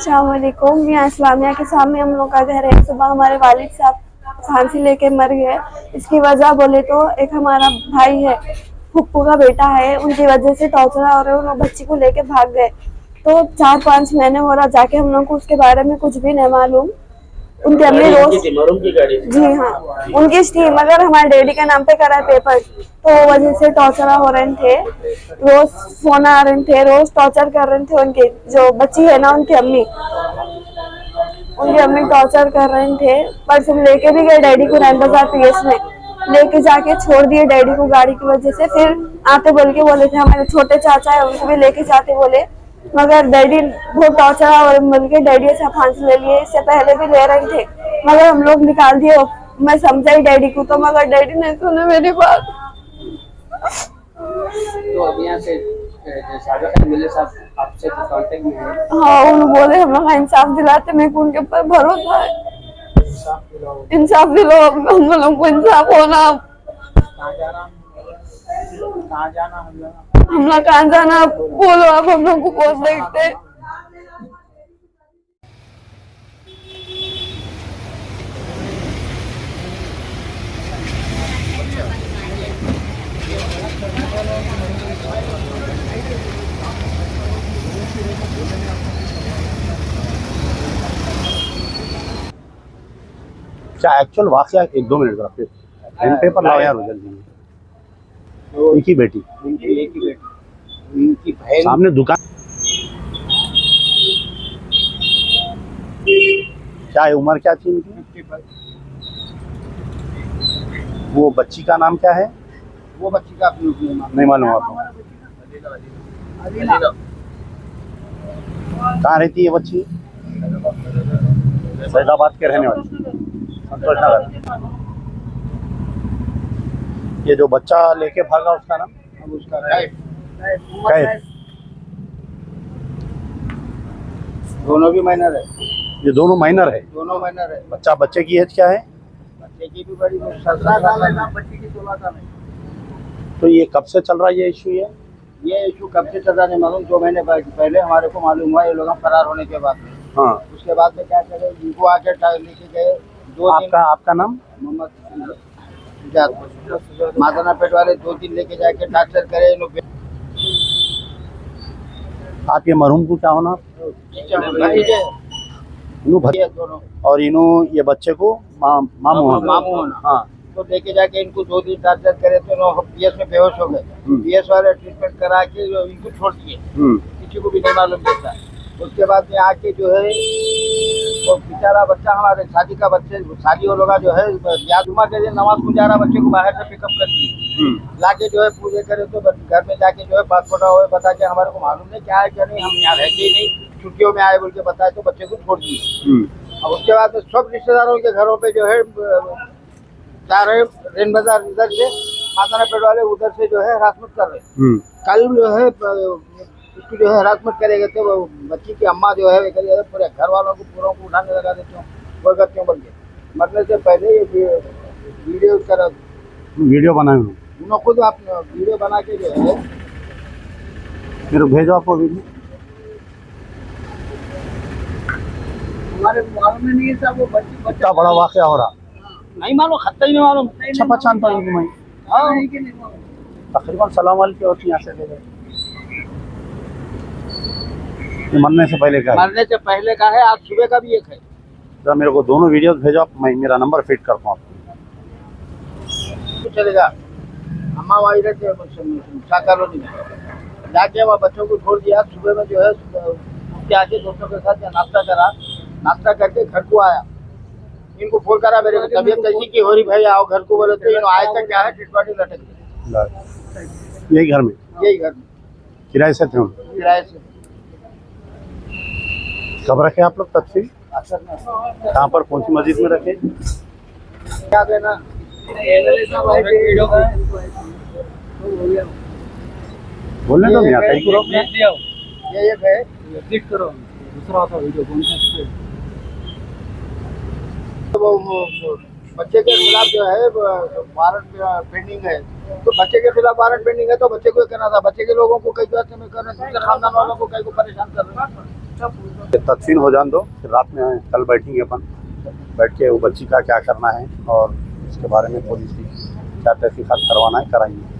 अस्सलाम वालेकुम। यहाँ इस्लामिया के सामने हम लोग का घर है। सुबह हमारे वालिद साहब फांसी लेके मर गए। इसकी वजह बोले तो एक हमारा भाई है, फुप्पू का बेटा है, उनकी वजह से टॉर्चर हो रहे हैं। उन बच्ची को लेके भाग गए। तो 4-5 महीने हो रहा जाके, हम लोग को उसके बारे में कुछ भी नहीं मालूम। उनके अम्मी रोज जी हाँ उनकी थी, मगर हमारे डैडी के नाम पे करा पेपर, तो वजह से टॉर्चर हो रहे थे। रोज फोन आ रहे थे, रोज टॉर्चर कर रहे थे। उनके जो बच्ची है ना, उनकी अम्मी टॉर्चर कर रहे थे। परसों लेके भी गए डैडी को रैन बाजार पीएस में, लेके जाके छोड़ दिए डैडी को गाड़ी की वजह से। फिर आते बोल के बोले थे हमारे छोटे चाचा है, उनको भी लेके जाते बोले, मगर डैडी बहुत टॉर्चर और मिल के डैडी से फांसी ले लिए। इससे पहले भी ले रहे थे, मगर हम लोग निकाल दिए। मैं समझाई डैडी को, तो मगर डैडी नहीं सुने मेरी बात। तो अभी यहाँ से मिले साहब आपसे तो कांटेक्ट में है? हाँ, उन बोले हम लोग इंसाफ दिलाते, मेरे को उनके ऊपर भरोसा है। इंसाफ दिलो, हम लोग को इंसाफ होना। हम लोग कहाँ जाना बोलो, अब हम लोग को बहुत देखते। क्या एक्चुअल वाकया 1-2 मिनट का पेन पेपर लाओ यार जल्दी। एक ही बेटी, इनकी बहन सामने दुकान। क्या है उम्र क्या थी इनकी? वो बच्ची का नाम क्या है? वो बच्ची का अपनी नहीं मालूम आपको? कहाँ रहती है बच्ची? फैजाबाद के रहने वाली, संतोष नगर। ये जो बच्चा लेके भागा उसका नाम? उसका कैफ। दोनों भी माइनर है। ये दोनों माइनर है? दोनों माइनर है। बच्चे की एज क्या है? बच्चे की भी बड़ी 17 साल है, बच्ची की 16 साल है। तो ये कब से चल रहा है ये इशू? ये इशू कब से चल रहा नहीं मालूम। 2 महीने पहले हमारे को मालूम हुआ, ये लोग फरार होने के बाद। हाँ, उसके बाद में क्या करे, इनको आके लेके गए 2 दिन। आपका नाम? मोहम्मद मादाना पेट वाले 2 दिन लेके जाके टॉर्चर करे। आप ये मरहूम को क्या होना? दोनों। और ये बच्चे को मामू होना। हाँ। तो लेके जाके इनको 2 दिन टॉर्चर करे, तो पीएस में बेहोश हो गए। पीएस वाले ट्रीटमेंट करा के इनको छोड़ दिए, किसी को भी नहीं मालूम देता। उसके बाद में आके जो है वो बेचारा बच्चा, हमारे शादी का बच्चे, शादी वालों का जो है जुम्मा के दिन नमाज को जा रहा, बच्चे को बाहर से पिकअप कर दिए, लाके जो है पूजे करे। तो घर में जाके जो है पासपोर्ट हुए बता के हमारे को मालूम नहीं क्या है क्या नहीं, हम यहाँ रहते ही नहीं, छुट्टियों में आए बोल के बताए, तो बच्चे को छोड़ दिए। अब उसके बाद में सब रिश्तेदारों के घरों पे जो है जा रहे, रेन बाजार इधर से मादाना पेट वाले उधर से जो है हरासमेंट कर रहे। कल जो है उसको जो है हरासमेंट करेंगे, तो बच्ची की अम्मा जो है पूरे घर वालों को पूरों को उठाने लगा देते हो, वो करते हो बोल के। मरने से पहले ये वीडियो बनाए उन्होंने खुद। आप वीडियो बना के जो है मेरे भेजो आपको वीडियो। हमारे मालूम नहीं है साहब, वो बच्चा बड़ा वाकया हो रहा नहीं मालूम, खत्ता ही नहीं मालूम। अच्छा पहचानता हूँ मैं। तकरीबन सलाम वाली की होती यहाँ से ले गए। मरने से पहले का? मरने से पहले का है, आज सुबह का भी एक है। तो मेरे को दोनों वीडियोस भेजो आप, मैं मेरा नंबर फिट करता हूँ आपको। चलेगा। अम्मा वही रहते शाह कॉलोनी में, जाके वहाँ बच्चों को छोड़ दिया। सुबह में जो है उसके आके दोस्तों के साथ नाश्ता करा, नाश्ता करके घर को आया। इनको फोन करा, मेरे को तबीयत ऐसी की हो रही, भाई आओ घर को। बोले तो आए तक क्या है, टिटवाटी लटक गई। यही घर में? यही घर में किराए से थे? किराए से। कब रखे आप लोग तस्वीर? कहाँ पर, कौन सी मस्जिद में रखे? क्या देना बोलने दो यार, कहीं को रोक ये है एडिट करो। दूसरा था वीडियो कौन सा? वो बच्चे के खिलाफ जो है वारंट पेंडिंग है, तो बच्चे के खिलाफ वारंट पेंडिंग है, तो बच्चे को करना था। बच्चे के लोगों को कई बार में कर रहे हैं, दूसरे खानदान वालों को कई को परेशान कर रहे हैं। तदफीन हो जान दो, फिर रात में कल बैठेंगे अपन, बैठ के वो बच्ची का क्या करना है और इसके बारे में पुलिस की क्या तहकीकात करवाना है कराएंगे।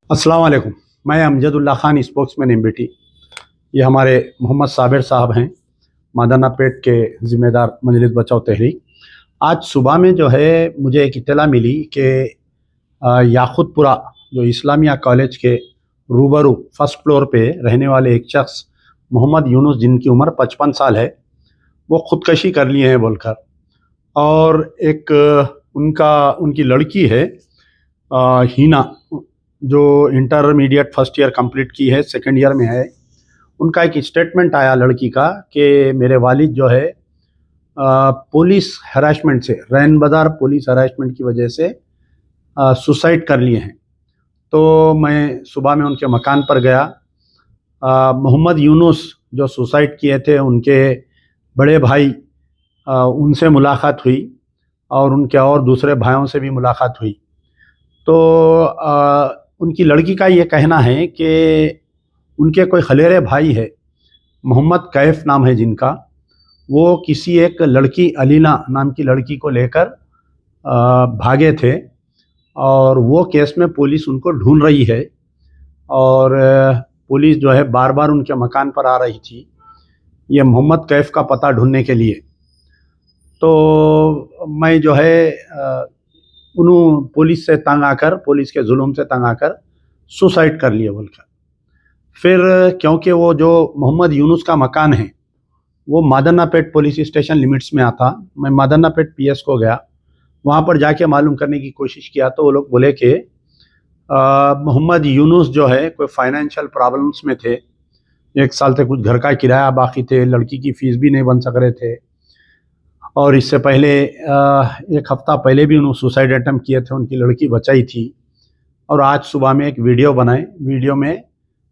अस्सलाम वालेकुम, मैं अमजदुल्ला खान, स्पोक्समैन एमबीटी। ये हमारे मोहम्मद साबिर साहब हैं, मादाना पेट के ज़िम्मेदार मजलिस बचाओ तहरीक। आज सुबह में जो है मुझे एक इत्तला मिली कि याकुतपुरा जो इस्लामिया कॉलेज के रूबरू फर्स्ट फ्लोर पे रहने वाले एक शख्स मोहम्मद यूनुस, जिनकी उम्र 55 साल है, वो ख़ुदकशी कर लिए हैं बोलकर। और एक उनकी लड़की है हीना, जो इंटरमीडिएट फर्स्ट ईयर कंप्लीट की है, सेकंड ईयर में है। उनका एक स्टेटमेंट आया लड़की का कि मेरे वालिद जो है पुलिस हरासमेंट से, रैन बाज़ार पुलिस हरासमेंट की वजह से सुसाइड कर लिए हैं। तो मैं सुबह में उनके मकान पर गया। मोहम्मद यूनुस जो सुसाइड किए थे, उनके बड़े भाई, उनसे मुलाकात हुई और उनके और दूसरे भाइयों से भी मुलाकात हुई। तो उनकी लड़की का ये कहना है कि उनके कोई खलेरे भाई है, मोहम्मद कैफ नाम है जिनका, वो किसी एक लड़की अलीना नाम की लड़की को लेकर भागे थे और वो केस में पुलिस उनको ढूंढ रही है। और पुलिस जो है बार बार उनके मकान पर आ रही थी ये मोहम्मद कैफ का पता ढूंढने के लिए। तो मैं जो है पुलिस से तंग आकर, पुलिस के जुल्म से तंग आकर सुसाइड कर लिए बोलकर। फिर क्योंकि वो जो मोहम्मद यूनुस का मकान है वो मादना पेट पुलिस स्टेशन लिमिट्स में आता, मैं मादना पेट पीएस को गया, वहाँ पर जाके मालूम करने की कोशिश किया तो वो लोग बोले कि मोहम्मद यूनुस जो है कोई फाइनेंशियल प्रॉब्लम्स में थे, 1 साल से कुछ घर का किराया बाकी थे, लड़की की फ़ीस भी नहीं बन सक रहे थे। और इससे पहले 1 हफ़्ता पहले भी उन्होंने सुसाइड अटैम्प्ट किए थे, उनकी लड़की बचाई थी। और आज सुबह में एक वीडियो बनाए, वीडियो में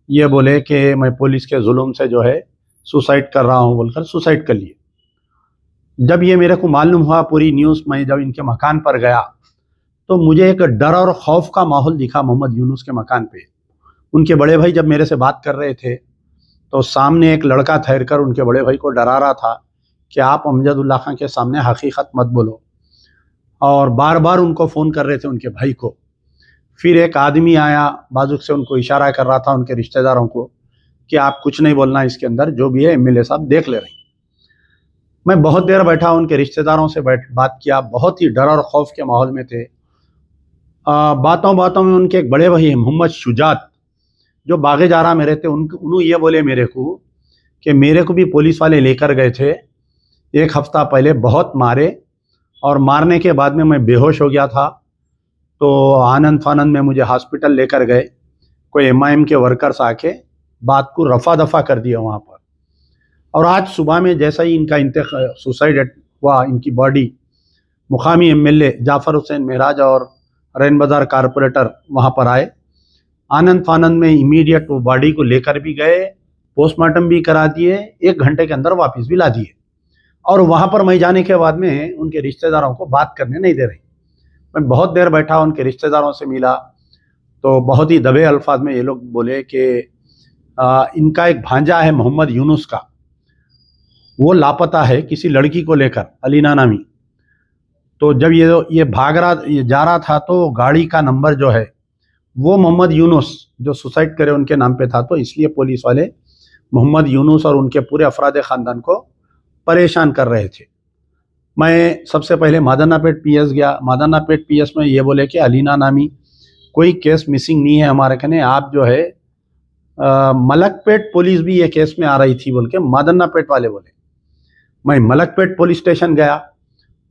ये बोले कि मैं पुलिस के जुल्म से जो है सुसाइड कर रहा हूँ बोलकर सुसाइड कर लिए। जब ये मेरे को मालूम हुआ पूरी न्यूज़, मैं जब इनके मकान पर गया तो मुझे एक डर और खौफ का माहौल दिखा मोहम्मद यूनुस के मकान पे। उनके बड़े भाई जब मेरे से बात कर रहे थे तो सामने एक लड़का ठहर कर उनके बड़े भाई को डरा रहा था कि आप अमजदुल्ला खान के सामने हकीकत मत बोलो, और बार बार उनको फ़ोन कर रहे थे उनके भाई को। फिर एक आदमी आया, बाजुक से उनको इशारा कर रहा था उनके रिश्तेदारों को कि आप कुछ नहीं बोलना, इसके अंदर जो भी है एमएलए साहब देख ले रहे हैं। मैं बहुत देर बैठा, उनके रिश्तेदारों से बात किया, बहुत ही डर और खौफ के माहौल में थे। बातों बातों में उनके एक बड़े भाई मोहम्मद शुजात, जो बागे जा रहा में रहते, उन्होंने ये बोले मेरे को कि मेरे को भी पुलिस वाले लेकर गए थे 1 हफ़्ता पहले, बहुत मारे और मारने के बाद में मैं बेहोश हो गया था। तो आनंद फानंद में मुझे हॉस्पिटल लेकर गए, कोई एमआईएम के वर्कर्स आके बात को रफा दफा कर दिया वहाँ पर। और आज सुबह में जैसा ही इनका सुसाइड हुआ, इनकी बॉडी मुकामी एमएलए जाफ़र हुसैन महराज और रैन बाज़ार कारपोरेटर वहाँ पर आए। आनंद फानंद में इमीडिएट वो बॉडी को लेकर भी गए, पोस्टमार्टम भी करा दिए, 1 घंटे के अंदर वापस भी ला दिए। और वहाँ पर मैं जाने के बाद में उनके रिश्तेदारों को बात करने नहीं दे रही। मैं बहुत देर बैठा, उनके रिश्तेदारों से मिला तो बहुत ही दबे अल्फाज में ये लोग बोले कि इनका एक भांजा है मोहम्मद यूनुस का, वो लापता है किसी लड़की को लेकर, अलीना नामी। तो जब ये जा रहा था तो गाड़ी का नंबर जो है वो मोहम्मद यूनुस जो सुसाइड करे उनके नाम पे था। तो इसलिए पुलिस वाले मोहम्मद यूनुस और उनके पूरे अफराद ख़ानदान को परेशान कर रहे थे। मैं सबसे पहले मादाना पेट पीएस गया। मादाना पेट पीएस में ये बोले कि अलीना नामी कोई केस मिसिंग नहीं है हमारे कने, आप जो है मलकपेट पुलिस भी ये केस में आ रही थी बोल के मादाना पेट वाले बोले। मैं मलकपेट पुलिस स्टेशन गया,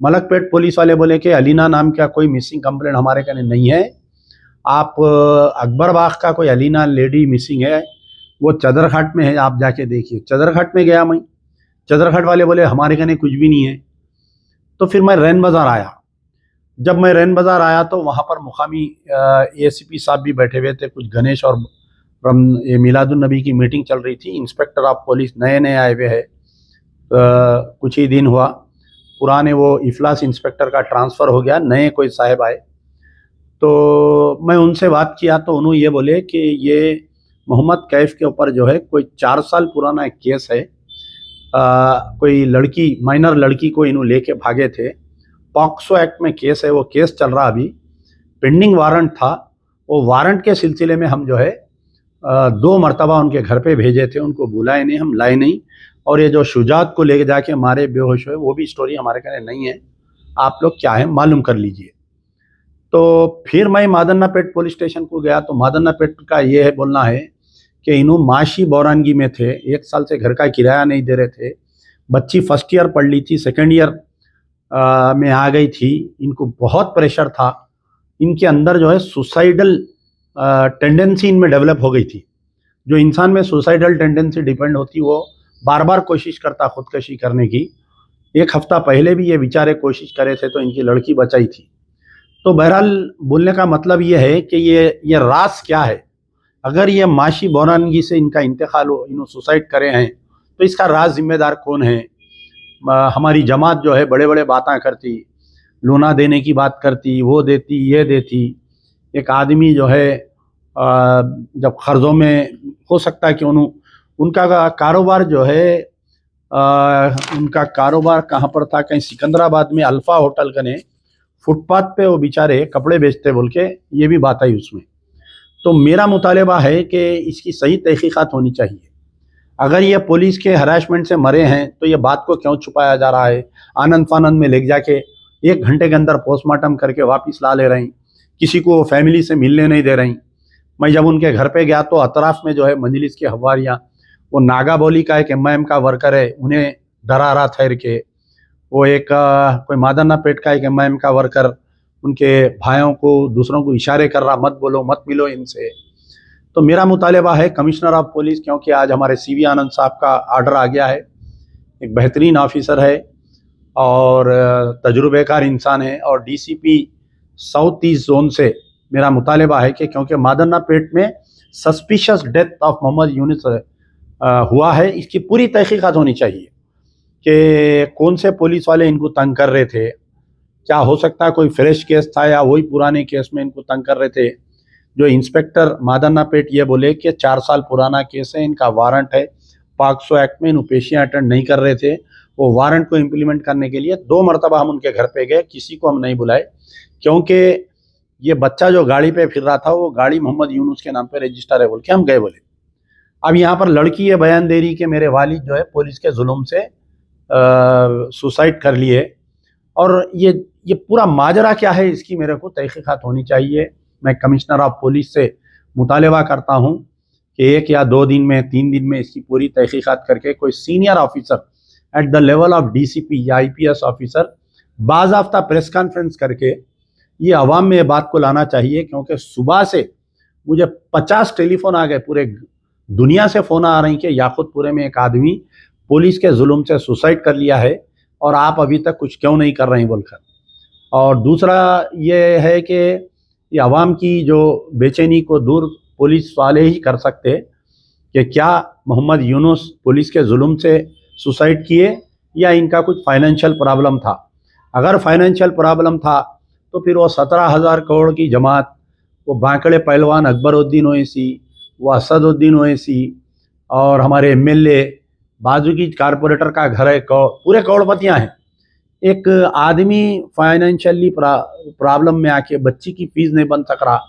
मलकपेट पुलिस वाले बोले कि अलीना नाम का कोई मिसिंग कंप्लेंट हमारे कने नहीं है, आप अकबर बाग का कोई अलीना लेडी मिसिंग है, वो चदरघाट में है, आप जाके देखिए। चदरघाट में गया मैं, चदरघाट वाले बोले हमारे कने कुछ भी नहीं है। तो फिर मैं रैन बाज़ार आया। जब मैं रैन बाज़ार आया तो वहाँ पर मुकामी एसीपी साहब भी बैठे हुए थे, कुछ गणेश और ये मिलादुन नबी की मीटिंग चल रही थी। इंस्पेक्टर ऑफ पुलिस नए नए आए हुए हैं, कुछ ही दिन हुआ, पुराने वो इफलास इंस्पेक्टर का ट्रांसफ़र हो गया, नए कोई साहब आए। तो मैं उनसे बात किया तो उन्होंने ये बोले कि ये मोहम्मद कैफ के ऊपर जो है कोई 4 साल पुराना एक केस है। कोई लड़की, माइनर लड़की को इन्हों लेके भागे थे, पॉक्सो एक्ट में केस है, वो केस चल रहा, अभी पेंडिंग वारंट था। वो वारंट के सिलसिले में हम जो है 2 मरतबा उनके घर पे भेजे थे, उनको बुलाए नहीं, हम लाए नहीं। और ये जो शुजात को लेके जाके मारे बेहोश हुए, वो भी स्टोरी हमारे कहने नहीं है, आप लोग क्या है मालूम कर लीजिए। तो फिर मैं मादन्नापेट पुलिस स्टेशन को गया, तो मादन्नापेट का ये है बोलना है कि इन्हों माशी बौरानगी में थे, 1 साल से घर का किराया नहीं दे रहे थे, बच्ची फर्स्ट ईयर पढ़ ली थी, सेकेंड ईयर में आ गई थी, इनको बहुत प्रेशर था, इनके अंदर जो है सुसाइडल टेंडेंसी इनमें डेवलप हो गई थी। जो इंसान में सुसाइडल टेंडेंसी डिपेंड होती, वो बार बार कोशिश करता खुदकशी करने की। 1 हफ्ता पहले भी ये बेचारे कोशिश करे थे तो इनकी लड़की बचाई थी। तो बहरहाल बोलने का मतलब ये है कि ये राज क्या है। अगर ये माशी बौरानगी से इनका इंतकाल हो, इन्होंने सुसाइड करे हैं, तो इसका राज जिम्मेदार कौन है? हमारी जमात जो है बड़े बड़े बातें करती, लोना देने की बात करती, वो देती ये देती। एक आदमी जो है जब कर्ज़ों में, हो सकता है कि उनका कारोबार जो है, उनका कारोबार कहाँ पर था, कहीं सिकंदराबाद में अल्फ़ा होटल कने फुटपाथ पे वो बेचारे कपड़े बेचते बोल के ये भी बात आई उसमें। तो मेरा मुतालबा है कि इसकी सही तहकीकात होनी चाहिए। अगर ये पुलिस के हरासमेंट से मरे हैं तो ये बात को क्यों छुपाया जा रहा है? आनंद फानंद में ले जाके 1 घंटे के अंदर पोस्टमार्टम करके वापस ला ले रही, किसी को फैमिली से मिलने नहीं दे रही। मैं जब उनके घर पे गया तो अतराफ में जो है मजलिस के हवारियाँ, वो नागा बोली का एक एमआईएम का वर्कर है, उन्हें डरा रहा ठहर के। वो एक कोई मादन्नापेट का एक एमआईएम का वर्कर उनके भाइयों को, दूसरों को इशारे कर रहा, मत बोलो मत मिलो इनसे। तो मेरा मुतालबा है कमिश्नर ऑफ पुलिस, क्योंकि आज हमारे सीवी आनंद साहब का आर्डर आ गया है, एक बेहतरीन ऑफिसर है और तजुर्बेकार इंसान है, और डीसीपी साउथ ईस्ट जोन से मेरा मुतालबा है कि क्योंकि मादन्नापेट में suspicious death of Mohammed Yunus हुआ है, इसकी पूरी तहकीकात होनी चाहिए कि कौन से पुलिस वाले इनको तंग कर रहे थे। क्या हो सकता है कोई फ्रेश केस था या वही पुराने केस में इनको तंग कर रहे थे। जो इंस्पेक्टर मादन्नापेट ये बोले कि 4 साल पुराना केस है, इनका वारंट है, पॉक्सो एक्ट में इन्होंने पेशियाँ अटेंड नहीं कर रहे थे। वो वारंट को इम्प्लीमेंट करने के लिए 2 मरतबा हम उनके घर पे गए, किसी को हम नहीं बुलाए, क्योंकि ये बच्चा जो गाड़ी पे फिर रहा था वो गाड़ी मोहम्मद यूनुस के नाम पे रजिस्टर है बोल के हम गए बोले। अब यहाँ पर लड़की ये बयान दे रही कि मेरे वालिद जो है पुलिस के जुल्म से सुसाइड कर लिए, और ये पूरा माजरा क्या है इसकी मेरे को तहकीकात होनी चाहिए। मैं कमिश्नर ऑफ पुलिस से मुतालबा करता हूँ कि 1 या 2 दिन में, 3 दिन में इसकी पूरी तहकीकात करके कोई senior officer at the level of DCP या आईपीएस ऑफिसर बाज़ाफ्ता प्रेस कॉन्फ्रेंस करके ये अवाम में ये बात को लाना चाहिए। क्योंकि सुबह से मुझे 50 टेलीफोन आ गए, पूरे दुनिया से फ़ोन आ रही कि याकूतपुरे में एक आदमी पुलिस के जुल्म से सुसाइड कर लिया है और आप अभी तक कुछ क्यों नहीं कर रहे हैं बोलकर। और दूसरा ये है कि ये अवाम की जो बेचैनी को दूर पुलिस वाले ही कर सकते कि क्या मोहम्मद यूनुस पुलिस के जुल्म से सुसाइड किए या इनका कुछ फाइनेंशियल प्रॉब्लम था। अगर फाइनेंशियल प्रॉब्लम था तो फिर वो 17,000 करोड़ की जमात, वो बांकड़े पहलवान अकबरुद्दीन ओवैसी, वो असदुद्दीन ओवैसी और हमारे एमएलए, बाजू की कारपोरेटर का घर है, पूरे करोड़पतियाँ हैं। एक आदमी फाइनेंशियली प्रॉब्लम में आके बच्ची की फीस नहीं बन सक रहा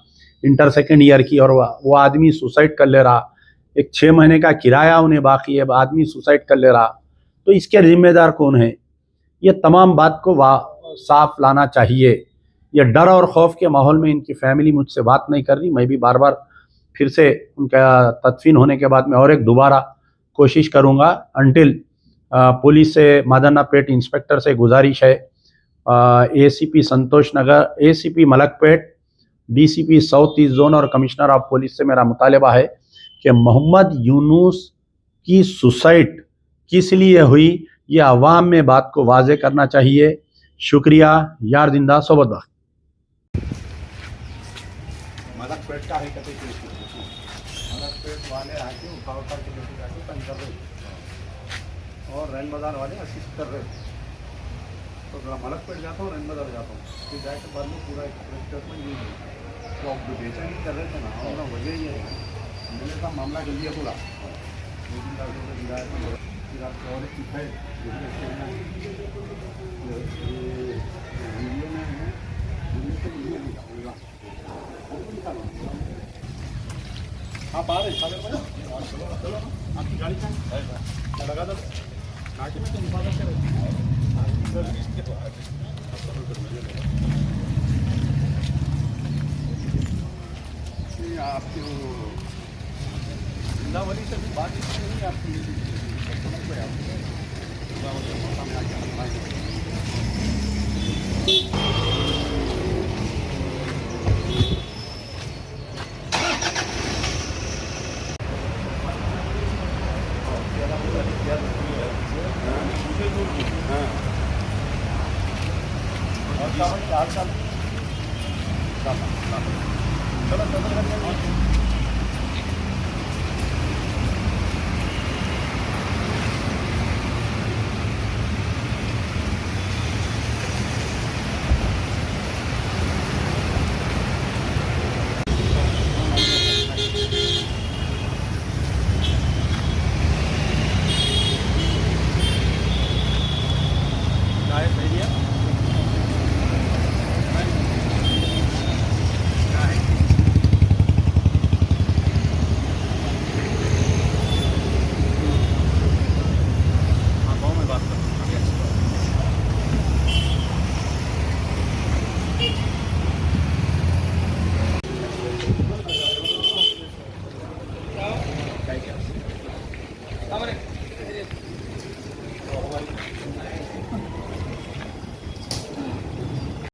इंटर सेकेंड ईयर की, और वो आदमी सुसाइड कर ले रहा। एक 6 महीने का किराया उन्हें बाकी है, आदमी सुसाइड कर ले रहा। तो इसके जिम्मेदार कौन है? ये तमाम बात को साफ लाना चाहिए। ये डर और खौफ के माहौल में इनकी फैमिली मुझसे बात नहीं कर रही। मैं भी बार बार फिर से उनका तदफीन होने के बाद में और एक दोबारा कोशिश करूँगा। अंटिल पुलिस से, मादन्नापेट इंस्पेक्टर से गुजारिश है, ACP Santosh Nagar, ACP Malakpet, DCP south east zone और कमिश्नर ऑफ पुलिस से मेरा मुतालबा है कि मोहम्मद यूनुस की सुसाइड किस लिए हुई, ये अवाम में बात को वाज़े करना चाहिए। शुक्रिया। यार जिंदा सोबत वक्त। मलकपेट का है और रैन बाज़ार वाले असिस्ट कर रहे थे। तो जरा मलकपेट जाता हूँ, रैन बाज़ार जाता हूँ, फिर जाके बाद में पूरा एक स्टेटमेंट यूज है। तो अब बेचा नहीं कर रहे थे ना, और वजह ये है मैंने कहा मामला कर लिया पूरा, 2-3 लाख रुपये गिराया था। फिर आपको और एक चीज़ है वीडियो में है, वीडियो से वीडियो निकालूंगा। आप आ रहे सागर में? चलो आपकी गाड़ी कहाँ है? लगा दो नाके में, तो हिफाजत से आपकी जिंदावली से भी बात इसलिए नहीं आपकी समझ पे आपको जिंदावली मौका में आके